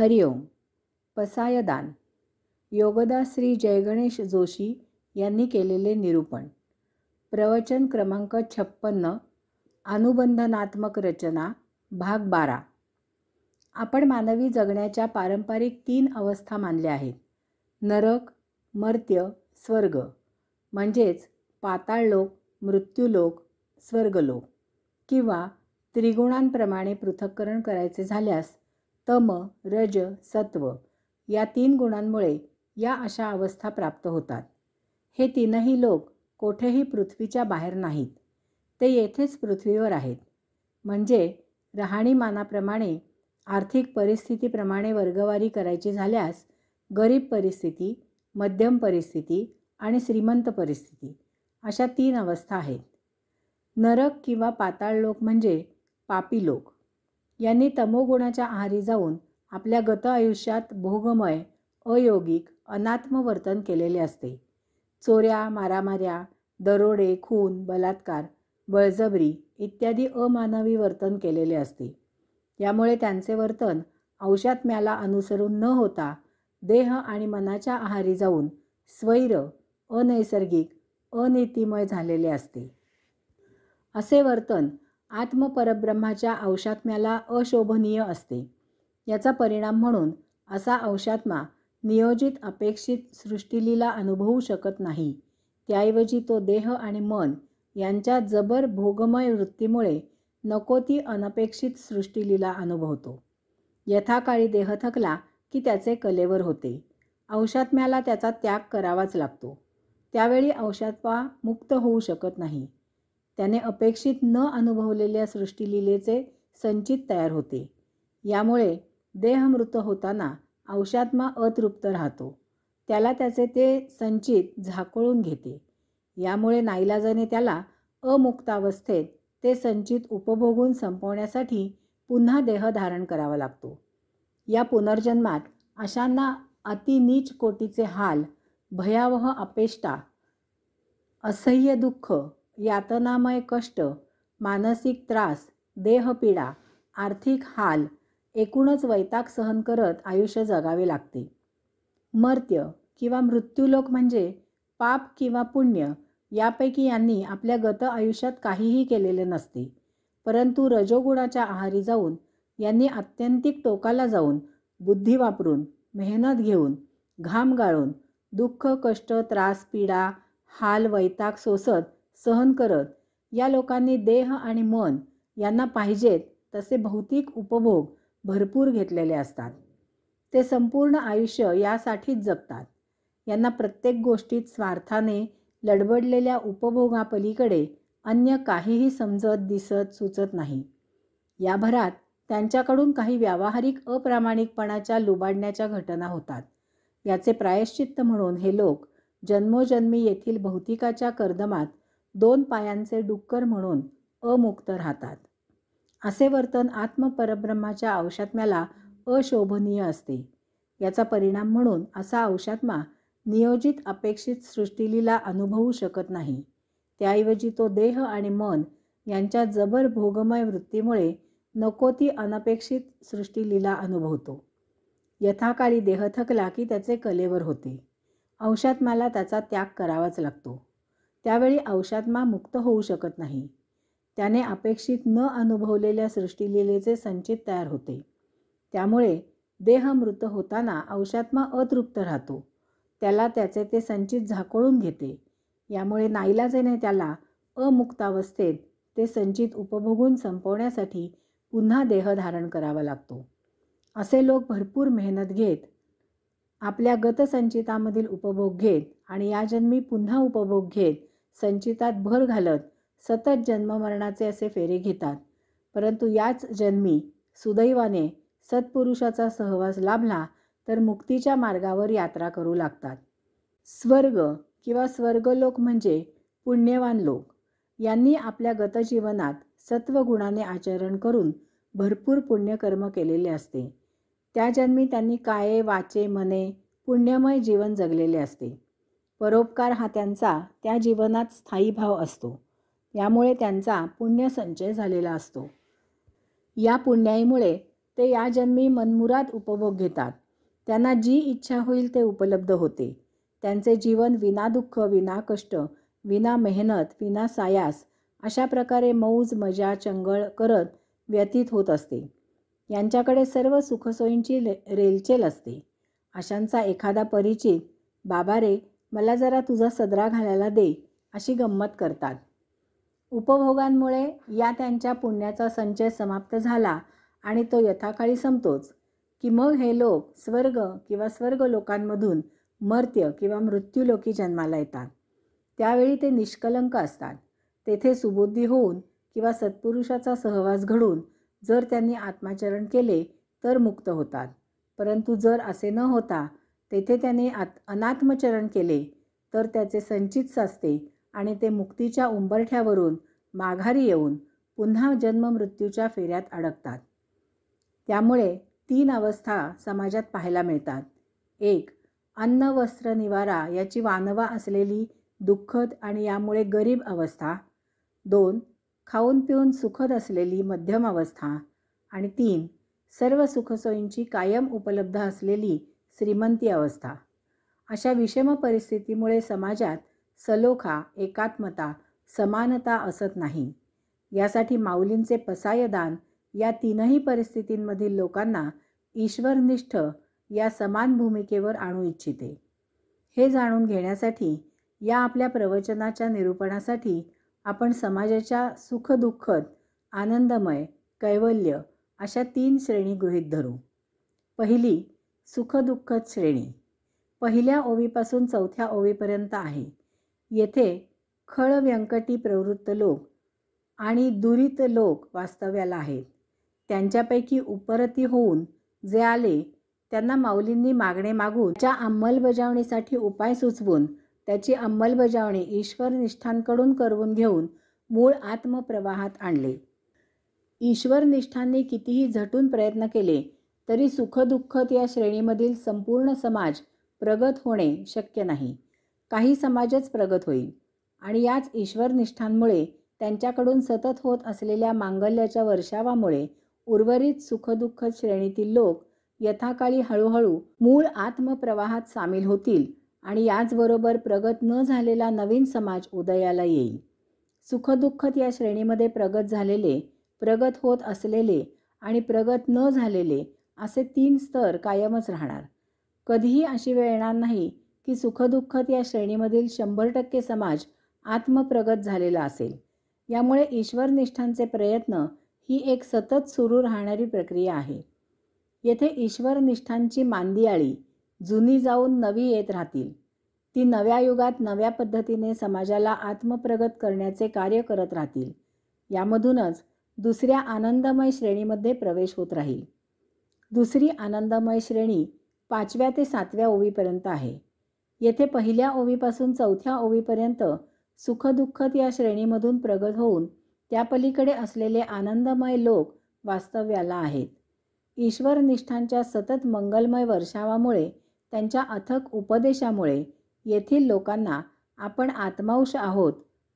हरिओम. पसायदान. योगदास श्री जयगणेश जोशी यांनी केलेले निरूपण. प्रवचन क्रमांक 56. अनुबंधनात्मक रचना भाग 12. आपण मानवी जगण्याच्या पारंपरिक 3 अवस्था मानल्या आहेत. नरक, मर्त्य, स्वर्ग म्हणजेच पाताळलोक, मृत्यूलोक, स्वर्गलोक. किंवा त्रिगुणांप्रमाणे पृथक्करण करायचे झाल्यास तम, रज, सत्व या 3 गुणांमुळे या अशा अवस्था प्राप्त होतात. हे तीनही लोक कोठेही पृथ्वीच्या बाहेर नाहीत, ते येथेच पृथ्वीवर आहेत. म्हणजे राहणीमानाप्रमाणे, आर्थिक परिस्थितीप्रमाणे वर्गवारी करायची झाल्यास गरीब परिस्थिती, मध्यम परिस्थिती आणि श्रीमंत परिस्थिती अशा 3 अवस्था आहेत. नरक किंवा पाताळलोक म्हणजे पापी लोक. यांनी तमोगुणाच्या आहारी जाऊन आपल्या गत आयुष्यात भोगमय, अयोगिक, अनात्म वर्तन केलेले असते. चोऱ्या, मारामाऱ्या, दरोडे, खून, बलात्कार, बळजबरी इत्यादी अमानवी वर्तन केलेले असते. यामुळे त्यांचे वर्तन औषात्म्याला अनुसरून न होता देह आणि मनाच्या आहारी जाऊन स्वैर, अनैसर्गिक, अनीतिमय झालेले असते. असे वर्तन आत्मपरब्रह्माच्या औषात्म्याला अशोभनीय असते. याचा परिणाम म्हणून असा औषात्मा नियोजित अपेक्षित सृष्टीलीला अनुभवू शकत नाही. त्याऐवजी तो देह आणि मन यांच्या जबर भोगमय वृत्तीमुळे नको ती अनपेक्षित सृष्टीलीला अनुभवतो. यथाकाळी देह थकला की त्याचे कलेवर होते. औषात्म्याला त्याचा त्याग करावाच लागतो. त्यावेळी औषात्मा मुक्त होऊ शकत नाही. त्याने अपेक्षित न अनुभवलेल्या सृष्टीलीलेचे संचित तयार होते. यामुळे देहमृत होताना औषात्मा अतृप्त राहतो. त्याला त्याचे ते संचित झाकोळून घेते. यामुळे नाईलाजाने त्याला अमुक्तावस्थेत ते संचित उपभोगून संपवण्यासाठी पुन्हा देह धारण करावा लागतो. या पुनर्जन्मात अशांना अतिनीच कोटीचे हाल, भयावह अपेष्टा, असह्य दुःख, यातनामय कष्ट, मानसिक त्रास, देहपीडा, आर्थिक हाल, एकूणच वैताग सहन करत आयुष्य जगावे लागते. मर्त्य किंवा मृत्यूलोक म्हणजे पाप किंवा पुण्य यापैकी यांनी आपल्या गत आयुष्यात काहीही केलेले नसते. परंतु रजोगुणाच्या आहारी जाऊन यांनी आत्यंतिक टोकाला जाऊन बुद्धी वापरून, मेहनत घेऊन, घाम गाळून, दुःख, कष्ट, त्रास, पीडा, हाल, वैताग सोसत, सहन करत या लोकांनी देह आणि मन यांना पाहिजेत तसे भौतिक उपभोग भरपूर घेतलेले असतात. ते संपूर्ण आयुष्य यासाठीच जगतात. यांना प्रत्येक गोष्टीत स्वार्थाने लडबडलेल्या उपभोगापलीकडे अन्य काहीही समजत, दिसत, सुचत नाही. या भरात त्यांच्याकडून काही व्यावहारिक अप्रामाणिकपणाच्या लुबाडण्याच्या घटना होतात. याचे प्रायश्चित्त म्हणून हे लोक जन्मोजन्मी येथील भौतिकाच्या कर्दमात 2 पायांचे डुक्कर म्हणून अमुक्त राहतात. असे वर्तन आत्मपरब्रह्माच्या औषात्म्याला अशोभनीय असते. याचा परिणाम म्हणून असा औषात्मा नियोजित अपेक्षित सृष्टीलीला अनुभवू शकत नाही. त्याऐवजी तो देह आणि मन यांच्या जबर भोगमय वृत्तीमुळे नको ती अनपेक्षित सृष्टीलीला अनुभवतो. यथाकाळी देह थकला की त्याचे कलेवर होते. औषात्म्याला त्याचा त्याग करावाच लागतो. त्यावेळी औषात्मा मुक्त होऊ शकत नाही. त्याने अपेक्षित न अनुभवलेल्या सृष्टीलीलेचे संचित तयार होते. त्यामुळे देह मृत होताना औषात्मा अतृप्त राहतो. त्याला त्याचे ते संचित झाकोळून घेते. यामुळे नाईलाजाने त्याला अमुक्तावस्थेत ते संचित उपभोगून संपवण्यासाठी पुन्हा देह धारण करावा लागतो. असे लोक भरपूर मेहनत घेत, आपल्या गतसंचितामधील उपभोग घेत आणि या जन्मी पुन्हा उपभोग घेत संचितात भर घालत सतत जन्ममरणाचे असे फेरे घेतात. परंतु याच जन्मी सुदैवाने सत्पुरुषाचा सहवास लाभला तर मुक्तीच्या मार्गावर यात्रा करू लागतात. स्वर्ग किंवा स्वर्गलोक म्हणजे पुण्यवान लोक. यांनी आपल्या गतजीवनात सत्वगुणाने आचरण करून भरपूर पुण्यकर्म केलेले असते. त्या जन्मी त्यांनी काये, वाचे, मने पुण्यमय जीवन जगलेले असते. परोपकार हा त्यांचा त्या जीवनात स्थायी भाव असतो. यामुळे त्यांचा पुण्यसंचय झालेला असतो. या पुण्याईमुळे ते या जन्मी मनमुराद उपभोग घेतात. त्यांना जी इच्छा होईल ते उपलब्ध होते. त्यांचे जीवन विना दुःख, विना कष्ट, विना मेहनत, विना सायास अशा प्रकारे मौज मजा चंगळ करत व्यतीत होत असते. यांच्याकडे सर्व सुखसोयींची रेलचेल असते. अशांचा एखादा परिचित, "बाबा रे, मला जरा तुझा सदरा घालायला दे," अशी गंमत करतात. उपभोगांमुळे या त्यांच्या पुण्याचा संचय समाप्त झाला आणि तो यथाकाळी संपतोच, की मग हे लोक स्वर्ग किंवा स्वर्ग लोकांमधून मर्त्य किंवा मृत्यूलोकी जन्माला येतात. त्यावेळी ते निष्कलंक असतात. तेथे सुबुद्धी होऊन किंवा सत्पुरुषाचा सहवास घडून जर त्यांनी आत्माचरण केले तर मुक्त होतात. परंतु जर असे न होता तेथे त्यांनी अनात्मचरण केले तर त्याचे संचित साचते आणि ते मुक्तीच्या उंबरठ्यावरून माघारी येऊन पुन्हा जन्ममृत्यूच्या फेऱ्यात अडकतात. त्यामुळे 3 अवस्था समाजात पाहायला मिळतात. 1. अन्न वस्त्र निवारा याची वानवा असलेली दुःखद आणि यामुळे गरीब अवस्था. 2. खाऊन पिऊन सुखद असलेली मध्यम अवस्था. आणि 3. सर्व सुखसोयींची कायम उपलब्ध असलेली श्रीमंती अवस्था. अशा विषम परिस्थितीमुळे समाजात सलोखा, एकात्मता, समानता असत नाही. यासाठी माऊलींचे पसायदान या 3ही परिस्थितींमधील लोकांना ईश्वरनिष्ठ या समान भूमिकेवर आणू इच्छिते. हे जाणून घेण्यासाठी या आपल्या प्रवचनाच्या निरूपणासाठी आपण समाजाच्या सुखदुःखद, आनंदमय, कैवल्य अशा 3 श्रेणी गृहीत धरू. पहिली सुखदुःखद श्रेणी पहिल्या ओवीपासून 4थ्या ओवीपर्यंत आहे. येथे खळ व्यंकटी प्रवृत्त लोक आणि दुरित लोक वास्तव्याला आहेत. त्यांच्यापैकी उपरती होऊन जे आले त्यांना माऊलींनी मागणे मागून त्याच्या अंमलबजावणीसाठी उपाय सुचवून त्याची अंमलबजावणी ईश्वरनिष्ठांकडून करवून घेऊन मूळ आत्मप्रवाहात आणले. ईश्वरनिष्ठांनी कितीही झटून प्रयत्न केले तरी सुखदुःखद या श्रेणीमधील संपूर्ण समाज प्रगत होणे शक्य नाही. काही समाजच प्रगत होईल आणि याच ईश्वरनिष्ठांमुळे त्यांच्याकडून सतत होत असलेल्या मांगल्याच्या वर्षावामुळे उर्वरित सुखदुःखद श्रेणीतील लोक यथाकाळी हळूहळू मूळ आत्मप्रवाहात सामील होतील आणि याचबरोबर प्रगत न झालेला नवीन समाज उदयाला येईल. सुखदुःखद या श्रेणीमध्ये प्रगत झालेले, प्रगत होत असलेले आणि प्रगत न झालेले असे 3 स्तर कायमच राहणार. कधीही अशी वेळ येणार नाही की सुखदुःखद या श्रेणीमधील 100% समाज आत्मप्रगत झालेला असेल. यामुळे ईश्वरनिष्ठांचे प्रयत्न ही एक सतत सुरू राहणारी प्रक्रिया आहे. येथे ईश्वरनिष्ठांची मांदियाळी जुनी जाऊन नवी येत राहतील. ती नव्या युगात नव्या पद्धतीने समाजाला आत्मप्रगत करण्याचे कार्य करत राहतील. यामधूनच दुसऱ्या आनंदमय श्रेणीमध्ये प्रवेश होत राहील. दुसरी आनंदमय श्रेणी 5व्या ते 7व्या ओवीपर्यंत आहे. येथे पहिल्या ओवीपासून 4थ्या ओवीपर्यंत सुखदुःखद या श्रेणीमधून प्रगत होऊन त्या पलीकडे असलेले आनंदमय लोक वास्तव्याला आहेत. ईश्वरनिष्ठांच्या सतत मंगलमय वर्षावामुळे, त्यांच्या अथक उपदेशामुळे येथील लोकांना आपण आत्मांश आहोत,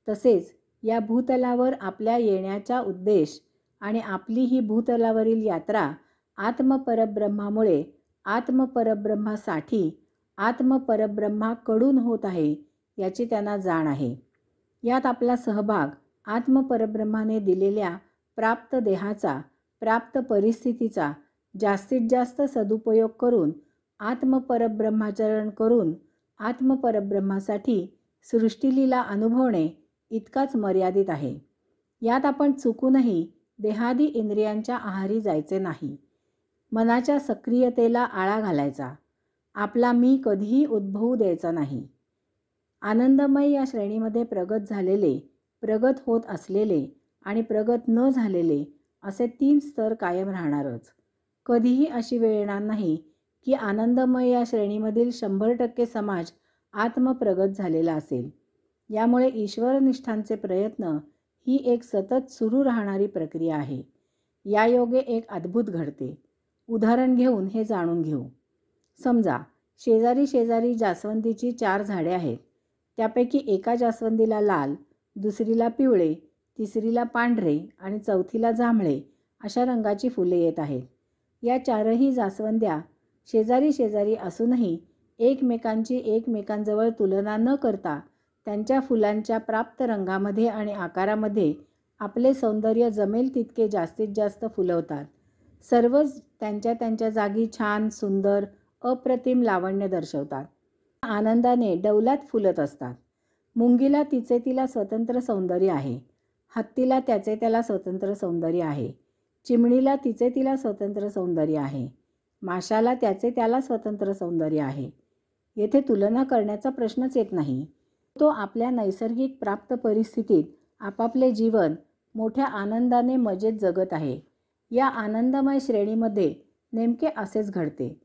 तसेच या भूतलावर आपल्या येण्याचा उद्देश आणि आपली ही भूतलावरील यात्रा आत्मपरब्रह्मामुळे आत्मपरब्रह्मासाठी आत्मपरब्रह्माकडून होत आहे याची त्यांना जाण आहे. यात आपला सहभाग आत्मपरब्रह्माने दिलेल्या प्राप्त देहाचा, प्राप्त परिस्थितीचा जास्तीत जास्त सदुपयोग करून आत्मपरब्रह्माचरण करून आत्मपरब्रह्मासाठी सृष्टीलीला अनुभवणे इतकाच मर्यादित आहे. यात आपण चुकूनही देहादी इंद्रियांच्या आहारी जायचे नाही. मनाच्या सक्रियतेला आळा घालायचा. आपला मी कधीही उद्भवू द्यायचा नाही. आनंदमय या श्रेणीमध्ये प्रगत झालेले, प्रगत होत असलेले आणि प्रगत न झालेले असे 3 स्तर कायम राहणारच. कधीही अशी वेळ येणार नाही की आनंदमय या श्रेणीमधील 100% समाज आत्मप्रगत झालेला असेल. यामुळे ईश्वरनिष्ठांचे प्रयत्न ही एक सतत सुरू राहणारी प्रक्रिया आहे. यायोगे एक अद्भुत घडते. उदाहरण घेऊन हे जाणून घेऊ. समजा शेजारी शेजारी जास्वंदीची 4 झाडे आहेत. त्यापैकी एका जास्वंदीला लाल, दुसरीला पिवळे, तिसरीला पांढरे आणि चौथीला जांभळे अशा रंगाची फुले येत आहेत. या चारही जास्वंद्या शेजारी शेजारी असूनही एकमेकांची एकमेकांजवळ तुलना न करता त्यांच्या फुलांच्या प्राप्त रंगामध्ये आणि आकारामध्ये आपले सौंदर्य जमेल तितके जास्तीत जास्त फुलवतात. सर्वच त्यांच्या त्यांच्या जागी छान, सुंदर, अप्रतिम लावण्य दर्शवतात. आनंदाने डौलात फुलत असतात. मुंगीला तिचे तिला स्वतंत्र सौंदर्य आहे. हत्तीला त्याचे त्याला स्वतंत्र सौंदर्य आहे. चिमणीला तिचे तिला स्वतंत्र सौंदर्य आहे. माशाला त्याचे त्याला स्वतंत्र सौंदर्य आहे. येथे तुलना करण्याचा प्रश्नच येत नाही. तो आपल्या नैसर्गिक प्राप्त परिस्थितीत आपापले जीवन मोठ्या आनंदाने मजेत जगत आहे. या आनंदमय श्रेणीमध्ये नेमके असेच घडते.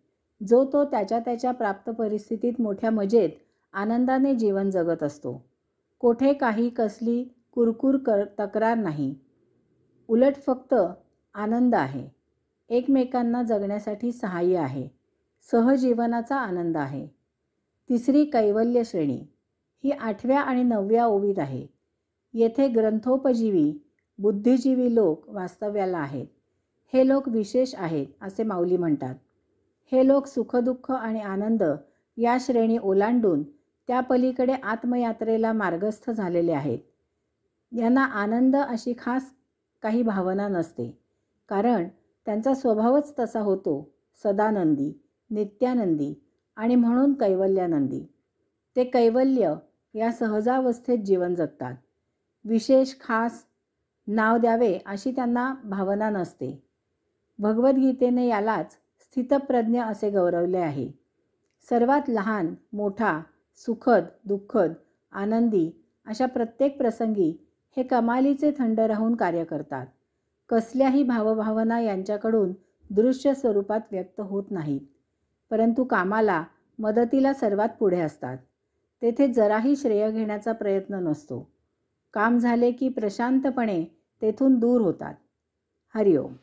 जो तो त्याच्या त्याच्या प्राप्त परिस्थितीत मोठ्या मजेत आनंदाने जीवन जगत असतो. कोठे काही कसली कुरकुर तक्रार नाही. उलट फक्त आनंद आहे. एकमेकांना जगण्यासाठी सहाय्य आहे. सहजीवनाचा आनंद आहे. तिसरी कैवल्य श्रेणी ही 8व्या आणि 9व्या ओवीत आहे. येथे ग्रंथोपजीवी बुद्धिजीवी लोक वास्तव्याला आहेत. हे लोक विशेष आहेत असे माऊली म्हणतात. हे लोक सुखदुःख आणि आनंद या श्रेणी ओलांडून त्या पलीकडे आत्मयात्रेला मार्गस्थ झालेले आहेत. यांना आनंद अशी खास काही भावना नसते, कारण त्यांचा स्वभावच तसा होतो, सदानंदी, नित्यानंदी आणि म्हणून कैवल्यानंदी. ते कैवल्य या सहजावस्थेत जीवन जगतात. विशेष खास नाव द्यावे अशी त्यांना भावना नसते. भगवद्गीतेने यालाच स्थितप्रज्ञ असे गौरवले आहे. सर्वात लहान, मोठा, सुखद, दुःखद, आनंदी अशा प्रत्येक प्रसंगी हे कमालीचे थंड राहून कार्य करतात. कसल्याही भावभावना यांच्याकडून दृश्य स्वरूपात व्यक्त होत नाहीत, परंतु कामाला, मदतीला सर्वात पुढे असतात. तेथे जराही श्रेय घेण्याचा प्रयत्न नसतो. काम झाले की प्रशांतपणे तेथून दूर होतात. हरिओम.